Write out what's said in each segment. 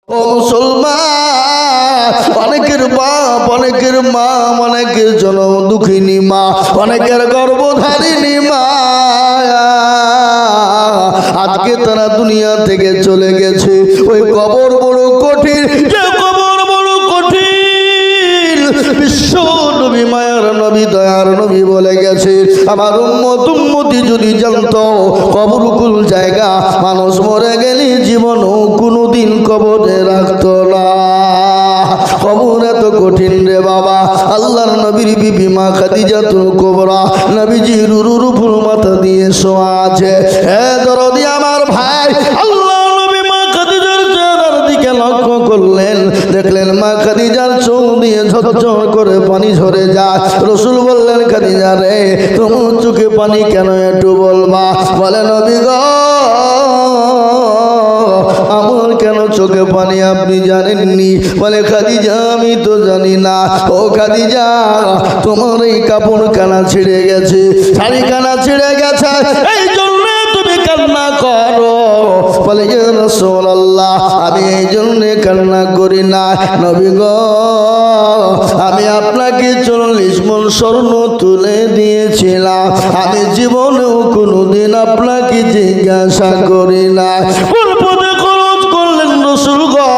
ও মুসলমান, অনেকের বাপ, অনেকের মা, অনেকের জনম দুঃখিনী মা, অনেকের গর্ভধারিণী মা আজকে তারা দুনিয়া থেকে চলে গেছে। ওই কবর বড় কঠিন, যে কবর বড় কঠিন। বিশ্ব নবী, মায়ার নবী, দয়ার নবী বলে গেছে, আমার উম্মত উম্মতি যদি জানতো কবর কুল জায়গা, মানুষ মরে গেলে জীবনও কোনোদিন কবরে রাখতো না। কবর এত কঠিন রে বাবা। আল্লাহর নবীর বিবি মা খাদিজাতুল কুবরা নবীজির উপর মাথা দিয়ে শোয়া আছে। হে দরদি আমার ভাই, আল্লাহর নবী মা খাদিজার চেহারার দিকে লক্ষ্য করলেন, দেখলেন মা খাদিজার চোখ দিয়ে ঝরঝর করে পানি ঝরে যায়। রাসূল বললেন, খাদিজা রে, তোমার চোখে পানি কেন একটু বলবা? বলে, নবী গো, আমার কেন চোখে পানি আপনি জানেননি? বলে, খাদিজা আমি তো জানি না। ও খাদিজা, তোমার এই কাপড় কানা ছিঁড়ে গেছে, শাড়ি কানা ছিঁড়ে গেছে, এই জন্য তুমি কান্না করো। বলে, ইয়া রাসূলুল্লাহ, আমি এই জন্য কান্না করি না। নবী গো, আমি আপনাকে 40 মণ স্বর্ণ তুলে দিয়েছিলাম, আমি জীবনেও কোনোদিন আপনাকে জিজ্ঞাসা করি না। কোন পদে খরচ করলেন রাসূল গো?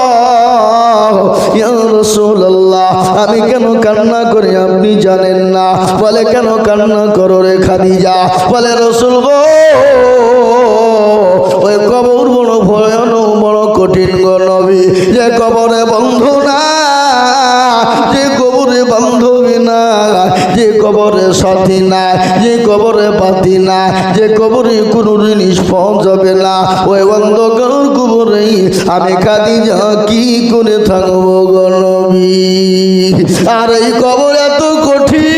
ইয়া রাসূলুল্লাহ, আমি কেন কান্না করি আপনি জানেন না? বলে, কেন কান্না করো রে খাদিজা? বলে, রাসূল গো, ওই কবর বড় ভয়ানক, বড় কঠিন গো নবী। যে কবরে বন্ধু না, যে কবরে বান্ধবী না, যে কবরে সাথী না, যে কবরে পাতি না, যে কবরে কোনো জিনিস পাওয়া যাবে না, ওই অন্ধকার কবরে আমি খাদিজা কি করে থাকবো গো নবী? আর এই কবর এত কঠিন।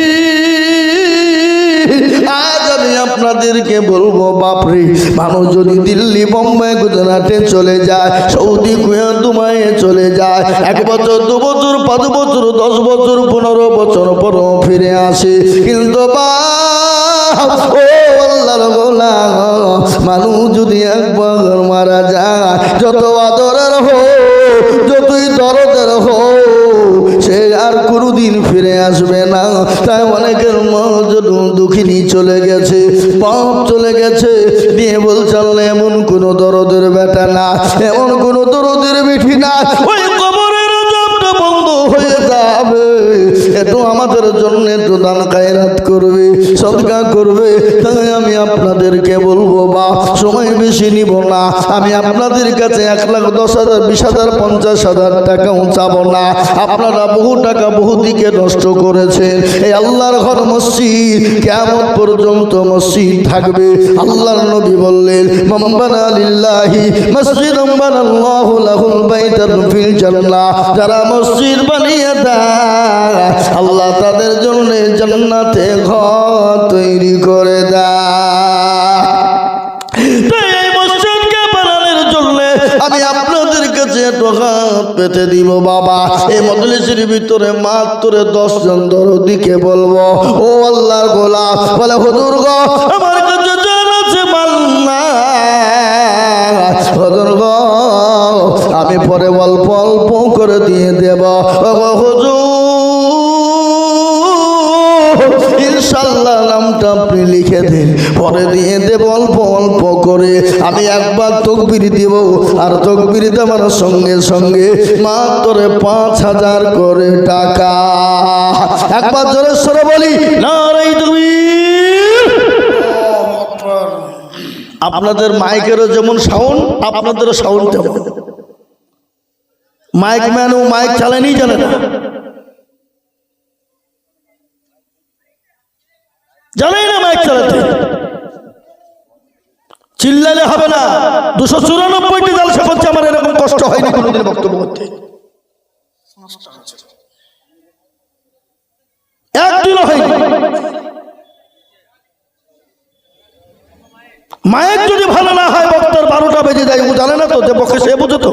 আজ আমি আপনাদেরকে বলবো, বাপরে, মানুষ যদি দিল্লি, বোম্বাই, গুজরাটে চলে যায়, সৌদি, কুয়েত, দুবাইয়ে চলে যায়, 1 বছর, 2 বছর, 5 বছর, 10 বছর, 15 বছর পরও ফিরে আসে, কিন্তু মানুষ যদি একবার মারা যায়, যত আদরের হোক, যতই দরদের হোক, সে আর কোনোদিন ফিরে আসবে না। তাই অনেকের মা দুঃখিনী চলে গেছে, বাপ চলে গেছে, দিয়ে বলছে, এমন কোন দরদের বেটা না, এমন কোন দরদের বেঠি না, ওই কবরের জবটা বন্ধ হয়ে যাবে, একটু আমাদের জন্য একটু দান খায়রাত করবে, সদকা করবে। তাই আমি আপনাদেরকে বলবো, বা সময় বেশি নিব না, আমি আপনাদের কাছে 1,10,000, 20,000, 50,000 টাকাও চাবো না। আপনারা বহু টাকা বহু দিকে নষ্ট করেছেন। এই আল্লাহর ঘর মসজিদ কিয়ামত পর্যন্ত মসজিদ থাকবে। আল্লাহর নবী বললেন, মান বানা লিল্লাহি মসজিদান বানাল্লাহু লাহুল বাইতান ফিল জান্নাহ। যারা মসজিদ বানিয়ে দেয়, আল্লাহ তাদের জন্য জান্নাতে ঘর তৈরি করে দেয়। এই মসজিদকে বানানোর জন্য আমি আপনাদের কাছে একটু হাত পেতে দিব বাবা। এই মজলিসের ভিতরে মাত্র 10 জন দরদিকে বলবো, ও আল্লাহর গোলাম, বলে, হুজুর গো, আমার কাছে জান আছে, মাল নাই, হুজুর গো, আমি পরে অল্প অল্প করে দিয়ে দেব। হুজুর, ইনশাআল্লাহ নামটা আপনি লিখে দিন, পরে দিয়ে দেব অল্প অল্প করে। আমি একবার তাকবীর দিব, আর তাকবীর দেওয়ার সঙ্গে সঙ্গে মাত্র 5,000 করে টাকা। একবার জোরে সরে বলি, নারে তাকবীর। আপনাদের মাইকেরও যেমন সাউন্ড, আপনাদেরও সাউন্ড তেমন। মাইক ম্যানও মাইক চালানি জানে না, জানেই না মাইক চালাতে। চিল্লালে হবে না। 294টি জালসা করছে, আমার এরকম কষ্ট হয়নি কোনোদিন বক্তব্য করতে, একদিনও হয়নি। মাইক যদি ভালো না হয়, বক্তার 12টা বেজে যায়, ও জানে না তো, যে বকে সে বুঝে তো।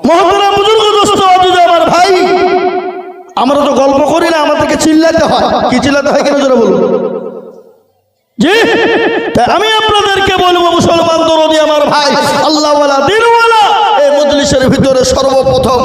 মহতরা বুজুর্গ দোস্ত, আমার ভাই, আমরা তো গল্প করি না, আমাদেরকে চিল্লাতে হয়। কি চিল্লাতে হয় কেন জোরে বলুন? জি, আমি আপনাদেরকে বলবো মুসলমান দরদি আমার ভাই, আল্লাহওয়ালা দিনওয়ালা, এই মজলিসের ভিতরে সর্বপ্রথম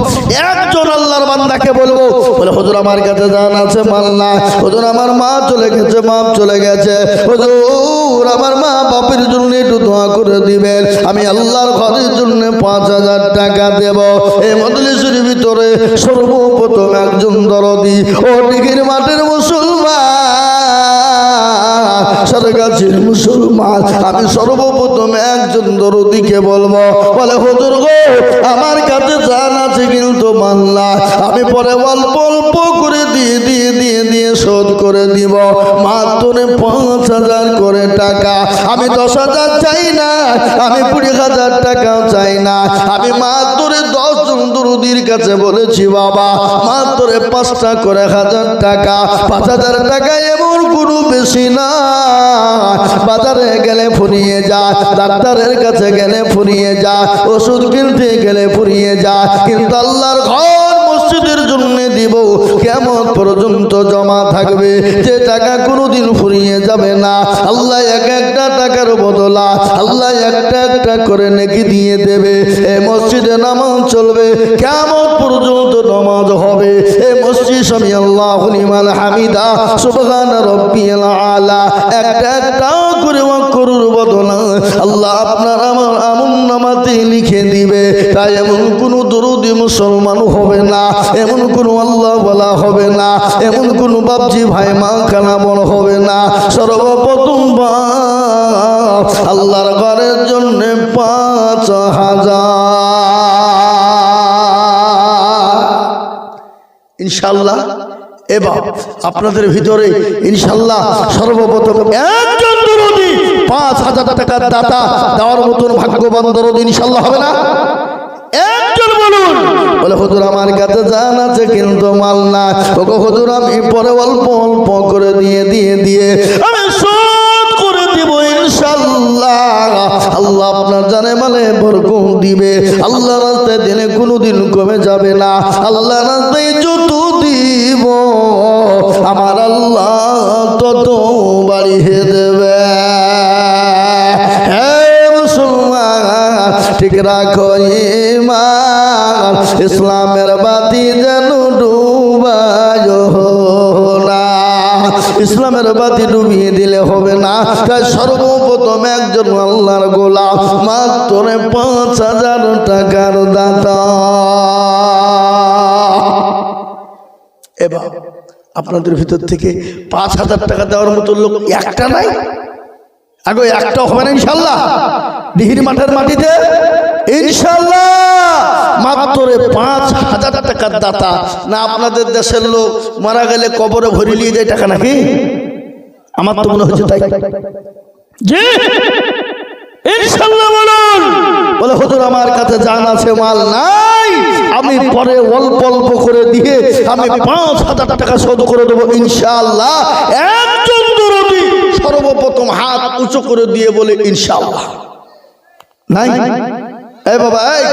একজন আল্লাহর বান্দাকে বলবো, বলে হুজুর আমার কাছে জান আছে মাল না, হুজুর আমার মা চলে গেছে, বাপ চলে গেছে, হুজুর আমার মা বাপের জন্য একটু দোয়া করে দিবেন, আমি আল্লাহর ঘরের জন্য 5,000 টাকা দেব। এই মজলিসের ভিতরে সর্বপ্রথম একজন দরদি, ও দিঘির মাঠের মুসলমান, সারগাছির মুসলমান, আমি সর্বপ্রথম একজন দরদিকে বলবো, বলে হুজুর গো আমার কাছে জান আছে কিন্তু মাল্লা, আমি পরে অল্প অল্প করে দিয়ে শোধ করে দিব, মাত্র 5,000 করে টাকা, আমি 10,000 চাই না, আমি 20,000 টাকাও চাই না, আমি মাত্র 10 জন দরদির কাছে বলেছি বাবা মাত্র 5টা করে 1,000 টাকা, 5,000 টাকা এমন কোনো বেশি না, বাজারে গেলে ফুরিয়ে যায়, ডাক্তারের কাছে গেলে ফুরিয়ে যায়, ওষুধ কিনতে গেলে ফুরিয়ে যায়, কিন্তু আল্লাহর ঘর মসজিদের জন্য দিব, কিয়ামত পর্যন্ত জমা থাকবে, যে টাকা কোনোদিন ফুরিয়ে যাবে না। আল্লাহ এক একটা টাকার বদলা আল্লাহ একটা একটা করে নেকি দিয়ে দেবে। এই মসজিদে নামাজ চলবে, কিয়ামত পর্যন্ত নামাজ হবে। এই মসজিদ সামি আল্লাহু লিমান হামিদা সুবহান রাব্বিয়াল আলা একটা একটা করে ওয়াক্তর বদলা আল্লাহ আপনার আমার আমল নামাতে লিখে দিবে। তাই এমন কোনো দরদি মুসলমান হবে না, এমন কোনো আল্লাহ বলা হবে না, এমন কোনো বাপজি ভাই মা খানা বড় হবে না। সর্বপ্রথম আল্লাহর ঘরের জন্য 5,000 ইনশাআল্লাহ। এবার আপনাদের ভিতরে ইনশাআল্লাহ সর্বপ্রথম একজন দরদি 5,000 টাকার দাতা দেওয়ার মতন ভাগ্যবান দরদি ইনশাআল্লাহ হবে না? একজন বলুন। বলে হুজুর আমার কাছে জান আছে কিন্তু মাল না, ওগো হুজুর আমি পরে অল্প অল্প করে দিয়ে আমি শোধ করে দিব ইনশাআল্লাহ। আল্লাহ আপনার জানে মালে বরকত দিবে, আল্লাহ রাস্তায় দিনে কোনোদিন কমে যাবে না, আল্লাহ রাস্তায় যত দিব আমার আল্লাহ তত বাড়িয়ে দেবে। ঠিক রাখো ঈমান, ইসলামের বাতি যেন ডুবায় না, ইসলামের বাতি ডুবিয়ে দিলে হবে না। তাই সর্বপ্রথম একজন আল্লাহর গোলাম মাত্র 5,000 টাকার দাতা। এবার আপনাদের ভিতর থেকে 5,000 টাকা দেওয়ার মতো লোক একটা নাই? আগে একটা হবে না ইনশাআল্লাহ? দিঘির মাঠের মাটিতে ইনশাআল্লাহ মাত্র 5,000 টাকার দাতা। না আপনাদের দেশের লোক মারা গেলে কবরে ভরে নিয়ে যায় টাকা নাকি? আমার তো মনে হচ্ছে তাই। জি ইনশাআল্লাহ বলুন। বলে হুজুর আমার কাছে জান আছে মাল নাই, আমি পরে অল্প অল্প করে দিয়ে আমি 5,000 টাকা শোধ করে দেবো ইনশাআল্লাহ। একজন দরদি সর্বপ্রথম হাত উঁচু করে দিয়ে বলে ইনশাআল্লাহ। নাই? এই বাবা এই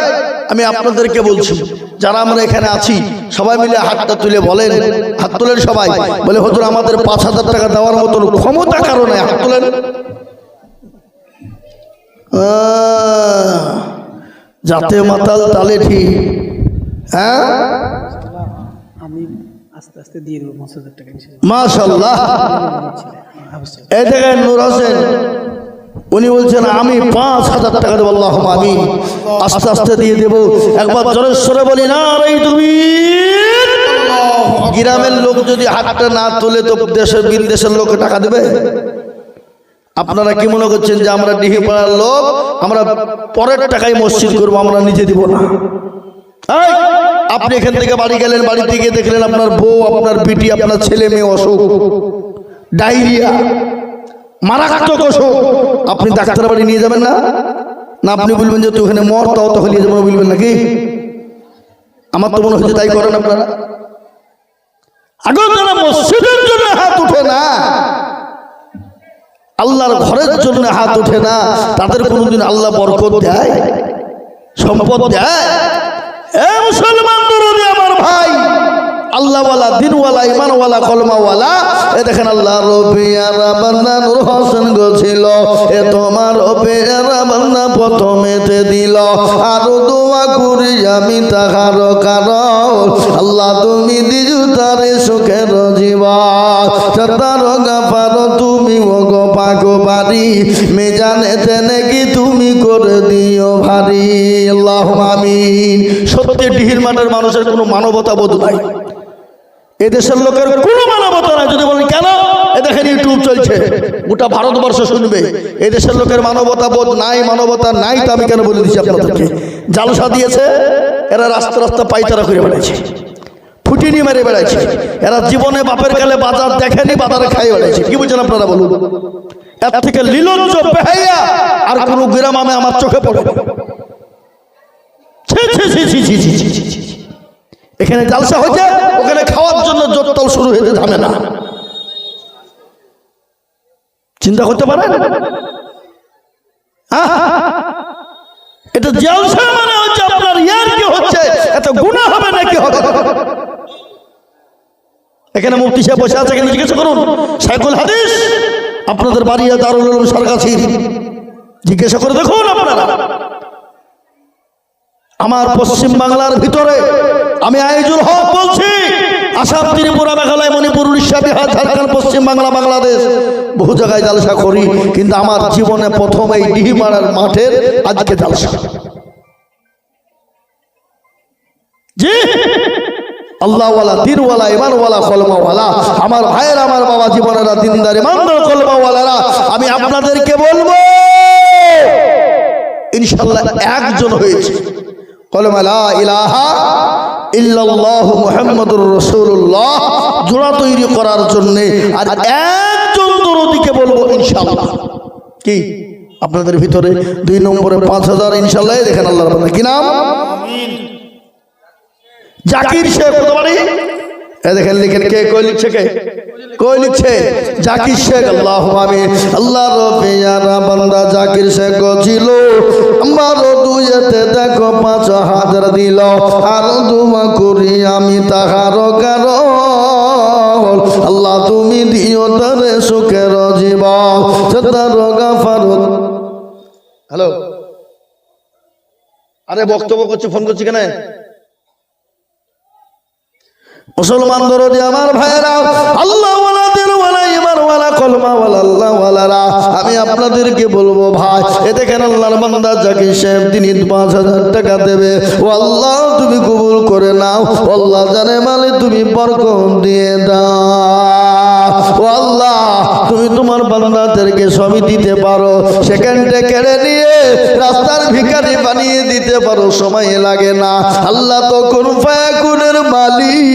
আমি আপনাদেরকে বলছি, যারা আমরা এখানে আছি সবাই মিলে হাতটা তুলে বলেন, হাত তুলেন সবাই। বলে হুজুর আমাদের 5,000 টাকা দেওয়ার মতো ক্ষমতা কারো নাই, হাত তুলেন। যাতে মাতাল তালে ঠিক। হ্যাঁ আমি আস্তে আস্তে দিয়ে দেবো 5,000 টাকা মাশাআল্লাহ। এই দেখেন নূর হোসেন উনি বলছেন আমি 5,000 টাকা দেবো। আল্লাহুম্মা আমিন। আস্তে আস্তে দিয়ে দেবো। একবার জোরে সরে বলি না রে তুমি। গ্রামের লোক যদি হাতটা না তোলে তো দেশের বিদেশের লোকে টাকা দেবে? আপনারা কি মনে করছেন যে আমরা ডিহিপাড়ার লোক আমরা পরের টাকায় মসজিদ করবো, আমরা নিজে দিব না? আপনি এখান থেকে বাড়ি গেলেন, বাড়িতে গিয়ে দেখলেন আপনার বউ, আপনার বিটি, আপনার ছেলে মেয়ে অসুখ, ডায়রিয়া, মারাত্মক অসুখ, আপনি ডাক্তার বাড়ি নিয়ে যাবেন না? না আপনি বলবেন যে তুই ওখানে মর, তাও তখন নিয়ে যাবেন বলবেন নাকি? আমার তো মনে হচ্ছে তাই করেন আপনারা। আগে যারা মসজিদের জন্য হাত উঠে না, আল্লাহর ঘরের জন্য হাত উঠে না, তাদের কোনোদিন আল্লাহ বরকত দেয়, সম্পদ দেয়? এ মুসলমান দরদি আমার ভাই, আল্লাহওয়ালা, দিনওয়ালা, ইমানওয়ালা, কলমাওয়ালা। এ দেখেন আল্লাহ রবিয়ারা বান্দা নূর হোসেন গছিল, এ তোমার রবিয়ারা বান্দা প্রথমেতে দিল। আরো দোয়া করি আমি তাহার কারণ, আল্লাহ তুমি দিজু তারে সুখের জীবন, তার গাফার তুমি ওগো পাগো বাড়ি, মেজানেতে নাকি তুমি করে দিও ভারী। আল্লাহুম্মা আমিন। সত্যি ডিহির মাঠের মানুষের কোনো মানবতা বোধ নাই, এদেশের লোকের কোনো মানবতা নাই। যদি বলেন কেন, এ দেখেন ইউটিউব চলছে, গোটা ভারতবর্ষ শুনবে। এদেশের লোকের মানবতা বোধ নাই, মানবতা নাই। তো আমি কেন বলে দিচ্ছি আপনাদেরকে, জালসা দিয়েছে এরা, রাস্তা রাস্তা পাইতারা করে বেড়াচ্ছে, ফুটিনি মেরে বেড়াচ্ছে। এরা জীবনে বাপের কালে বাজার দেখেনি, বাজারে খাই বেড়াচ্ছে। কি বলছেন আপনারা বলুন? এর থেকে লীলজ্জ বেহাইয়া আর কোন গ্রামে আমার চোখে পড়ে। এখানে জালসা হয়েছে, ওখানে খাওয়ার জন্য জোরতল শুরু হয়েছে, থামে না। চিন্তা করতে পারেন? এটা জালসা মানে হচ্ছে আপনার ইয়ার কি হচ্ছে, এত গুনাহ হবে নাকি হবে? এখানে মুফতি সাহেব বসে আছে, এখানে জিজ্ঞেস করুন শাইখুল হাদিস আপনাদের বাড়ি দারুল উলুম সারগাছির, জিজ্ঞাসা করে দেখুন আপনারা। আমার পশ্চিম বাংলার ভিতরে আমি আইজুল হক বলছি, আসাম, ত্রিপুরা, মেঘালয়, মণিপুর, উড়িষ্যা, বিহার, ঝাড়খণ্ড, পশ্চিম বাংলা, বাংলাদেশ, বহু জায়গায় জালসা করি, কিন্তু আমার জীবনে প্রথম এই ডিহিমারার মাঠের আজকে জালসা। জি, আল্লাহওয়ালা, দিনওয়ালা, ইমানওয়ালা, কলমাওয়ালা আমার ভাইয়েরা, আমার বাবা জীবনেরা, দিনদার, ইমানদার, কলমাওয়ালারা, আমি আপনাদেরকে বলবো ইনশাআল্লাহ একজন হয়েছে কলমা লা ইলাহা ইল্লাল্লাহু মুহাম্মাদুর রাসূলুল্লাহ জোড়া তৈরি করার জন্য। আর একজন দরদিকে বলবো ইনশাআল্লাহ, কি আপনাদের ভিতরে 2 নম্বরে 5000 ইনশাআল্লাহ। দেখেন আল্লাহর বান্দা, কি নাম? আমিন। জাকির শেখ, কত বাড়ি? এ দেখেন লিখেন, কে কই লিখছে, কে কই লিখছে? জাকির শেখ। আল্লাহুম্মা আমিন। আল্লাহ রবিয়ারা বান্দা জাকির শেখ ছিল, আমার দুইতে দেখো 5000 দিল। আর দোয়া করি আমি তাহার কারণ, আল্লাহ তুমি দিও তারে সুখের জীবন, তার গাফারত। হ্যালো, আরে বক্তব্য করছি, ফোন করছি কেন? মুসলমান দরদি আমার ভাইয়েরা, আল্লাহওয়ালা, দিনওয়ালা, ইমানওয়ালা, কলমাওয়ালা, আল্লাহওয়ালারা, আমি আপনাদেরকে বলবো ভাই, এ দেখেন আল্লাহর বান্দা জাকির সাহেব, তিনি 5000 টাকা দেবে। ও আল্লাহ তুমি কবুল করে নাও, আল্লাহ জানে মালে তুমি বরকত দিয়ে দাও। ও আল্লাহ তুমি তোমার বান্দাদেরকে সবই দিতে পারো, সেখানটা কেড়ে নিয়ে রাস্তার ভিখারি বানিয়ে দিতে পারো, সময় লাগে না। আল্লাহ তো কোন ফায়াকুনের মালিক,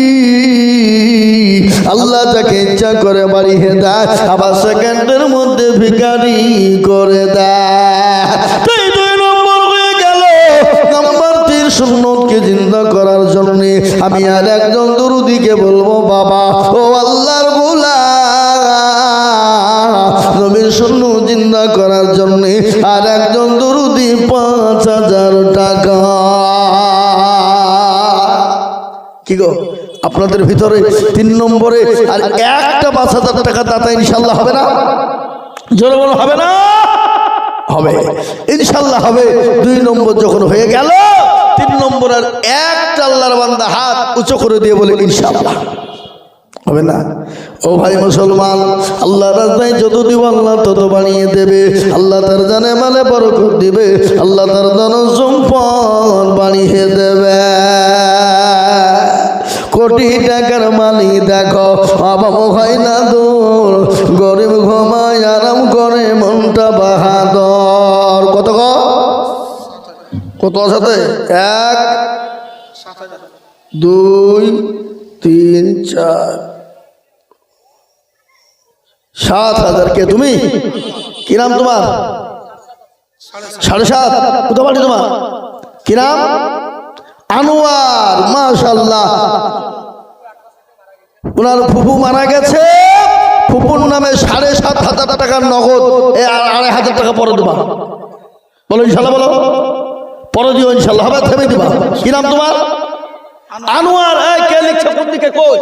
আল্লাহ যাকে ইচ্ছা করে বাড়িয়ে দেয়, আবার সেকেন্ডের মধ্যে ভিখারি করে দেয়। 2 নম্বর হয়ে গেল। নাম্বার 3, সুন্নতকে জিন্দা করার জন্য আমি আর একজন দরুদিকে বলবো, বাবা ও আল্লাহর গোলাম, নবীর সুন্নাত জিন্দা করার জন্য আর একজন দরুদি 5000 টাকা। কি গো, আপনাদের ভিতরে 3 নম্বরে আর একটা 5000 টাকা দাতা ইনশাআল্লাহ হবে না? জোরে বলো, হবে না? হবে ইনশাআল্লাহ হবে। 2 নম্বর যখন হয়ে গেল, 3 নম্বর আর একটা আল্লাহর বান্দা হাত উঁচু করে দিয়ে বলে ইনশাআল্লাহ হবে না? ও ভাই মুসলমান, আল্লাহ রাস্তায় যত দিব আল্লাহ তত বানিয়ে দেবে। আল্লাহ তার জানে মালে বরকত দিবে, আল্লাহ তার ধন সম্পদ বানিয়ে দেবে। কোটি টাকার মালিক দেখো, অভাব হয় না দূর, গরিব ঘুমায় আরাম করে, মনটা বাহাদুর। কত সাথে? 1 2 3 4 7,000। কে তুমি? কি নাম তোমার? 7.5। কোথা বাড়ি তোমার? কি নাম? আনোয়ার। মাশাআল্লাহ, ওনার ফুফু মারা গেছে, ফুফুর নামে 7,500 টাকার নগদ, 2,500 টাকা পরে দেবা। বলো ইনশাআল্লাহ, বলো পরে দিও ইনশাআল্লাহ, হবে থেমে দিবা। কি নাম তোমার? আনোয়ার এই কে লিখছে কোন দিকে কই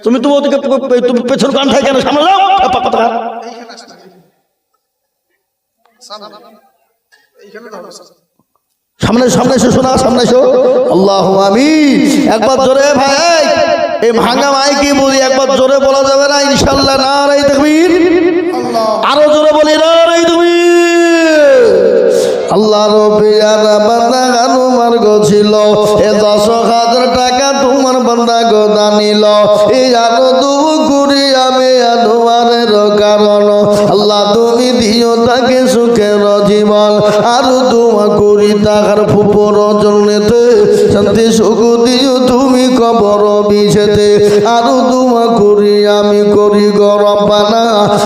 তুমি তো ওদিকে তুমি পেছন কান থাকে কেন সামনে যাও সামনে সামনে এসো শোনা সামনে এসো আল্লাহু আমিন একবার জোরে ভাই এই ভাঙা মাইকে বলি একবার জোরে বলা যাবে না ইনশাআল্লাহ নারে তাকবীর আরো জোরে বলি নারে তাকবীর আল্লাহ রব্বিয়ার বান্দা আনোয়ার গো ছিল এ 10,000 টাকা তোমার বান্দা গো দানিল এই আরো দুঃ করি আমি আনোয়ারের কারণ আল্লাহ তুমি দিও তাকে সুখের জীবন আরো দোয়া করি তাহার ফুপুর জন্যতে শান্তি সুখ দিও তুমি কবর বিছেতে আরো দোয়া করি আমি করি গো রব্বানা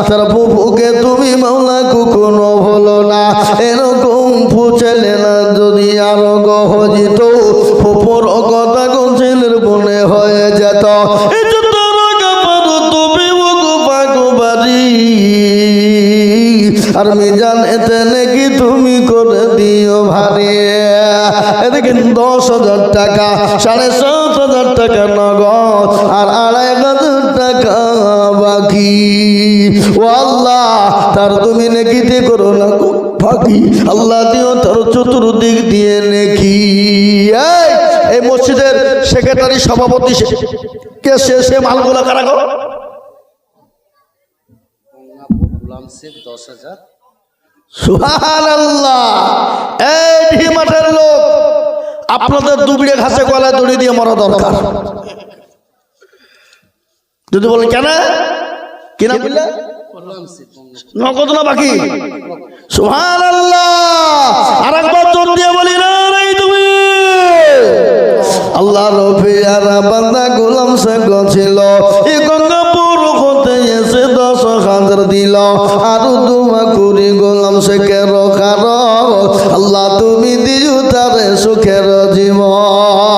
তার ফুপুকে তুমি মাওলা কখনো ভুলো না এরকম ফুচেলে না যদি আরো গহজিত ফুপুর কথা গো ছেলের মনে হয়ে যেত আর মিজান এতে নাকি তুমি করে দিও ভারী এদিকে 10,000 টাকা 7,500 টাকা নগদ আর 2,500 টাকা বাকি ও আল্লাহ তার তুমি নেকিতে করো না ফাঁকি আল্লাহ দিও তার চতুর্দিক দিয়ে নেকি এই মসজিদের সেক্রেটারি সভাপতি কে সে মালগুলা কারা গো সুবহানাল্লাহ এই মাঠের লোক আপনাদের দুবিড়ে ঘাসে গলায় দড়ি দিয়ে মরা দরকার যদি বলেন কেন কিনা বললে নগদ না বাকি সুবহানাল্লাহ আরেকবার জোর দিয়ে বলি না তুমি আল্লাহ রব্বিয়ার বান্দা গোলাম সে ছিল এই গঙ্গাপুর হতে এসে 10,000 দিল আর দোয়া করি গোলাম সে কে রখার আল্লাহ তুমি দিও তারে সুখের জীবন